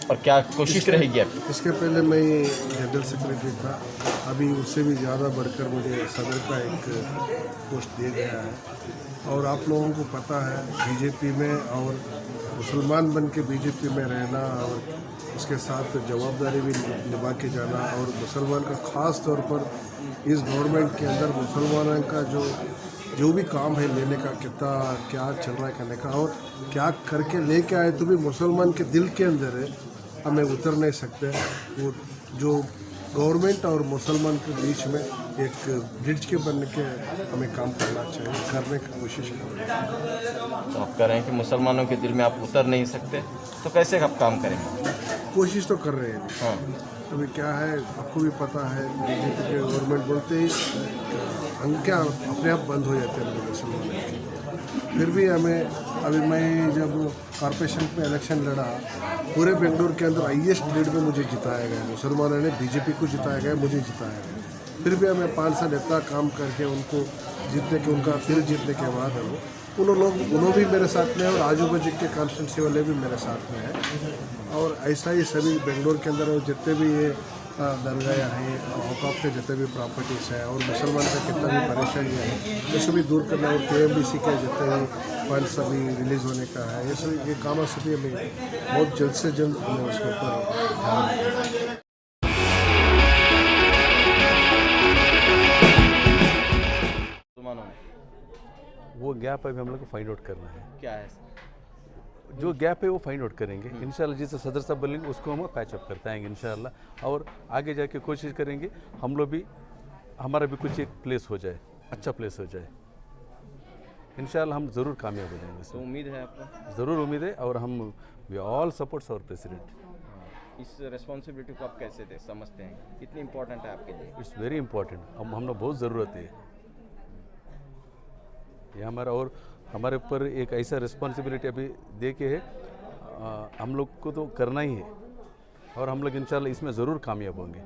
और क्या कोशिश रहेगी आपकी? इसके पहले मैं जनरल सेक्रेटरी था, अभी उससे भी ज़्यादा बढ़कर मुझे सदर का एक पोस्ट दिया गया है। और आप लोगों को पता है बीजेपी में और मुसलमान बन के बीजेपी में रहना और उसके साथ जवाबदारी भी निभा के जाना, और मुसलमान का ख़ास तौर पर इस गवर्नमेंट के अंदर मुसलमानों का जो भी काम है लेने का, कितना क्या चल रहा है करने का, और क्या करके लेके आए तो भी मुसलमान के दिल के अंदर है, हमें उतर नहीं सकते। वो जो गवर्नमेंट और मुसलमान के बीच में एक ब्रिज के बन के हमें काम करना चाहिए, करने की कोशिश करें। तो आप कह रहे हैं कि मुसलमानों के दिल में आप उतर नहीं सकते, तो कैसे आप काम करेंगे? कोशिश तो कर रहे हैं। हाँ, अभी क्या है आपको भी पता है, बीजेपी के गवर्नमेंट बोलते ही अंकियाँ अपने आप बंद हो जाते हैं मुसलमानों की। फिर भी हमें, अभी मैं जब कॉरपोरेशन में इलेक्शन लड़ा, पूरे बेंगलुरु के अंदर हाईएस्ट लीड में मुझे जिताया गया। मुसलमानों ने बीजेपी को जिताया गया, मुझे जिताया गया। फिर भी हमें 5 साल इतना काम करके उनको जीतने के, उनका दिल जीतने के बाद हम उन्होंने भी मेरे साथ में है, और आजू बाजू के कॉन्स्टिट्यूंसी वाले भी मेरे साथ में है। और ऐसा ही सभी बेंगलोर के अंदर जितने भी ये दरगाह हैं, औकाफ के जितने भी प्रॉपर्टीज़ हैं, और मुसलमान का कितना भी परेशानी है, ये सभी दूर करना, और KMBC के जितने भी फंड सभी रिलीज़ होने का है, ये सभी ये काम सभी हमें बहुत जल्द से जल्द हमें उसके ऊपर ध्यान देना है। मुसलमानों में वो गैप अभी हम लोग को फाइंड आउट करना है। क्या है? जो गैप है वो फाइंड आउट करेंगे इंशाल्लाह। जिसे सदर साहब बोलेंगे उसको हम पैचअप करते आएंगे इंशाल्लाह, और आगे जाके कोशिश करेंगे हम लोग भी, हमारा भी कुछ एक प्लेस हो जाए, अच्छा प्लेस हो जाए। इंशाल्लाह हम ज़रूर कामयाब हो जाएंगे तो इसमें, उम्मीद है आपको? ज़रूर उम्मीद है। और हम we all supports our president. इस रिस्पॉन्सिबिलिटी को आप कैसे समझते हैं, कितनी इम्पोर्टेंट है आपके लिए? इट्स वेरी इंपॉर्टेंट, हम लोग बहुत ज़रूरत है ये हमारा। और हमारे ऊपर एक ऐसा रिस्पॉन्सिबिलिटी अभी दे के है, हम लोग को तो करना ही है, और हम लोग इंशाल्लाह इसमें ज़रूर कामयाब होंगे।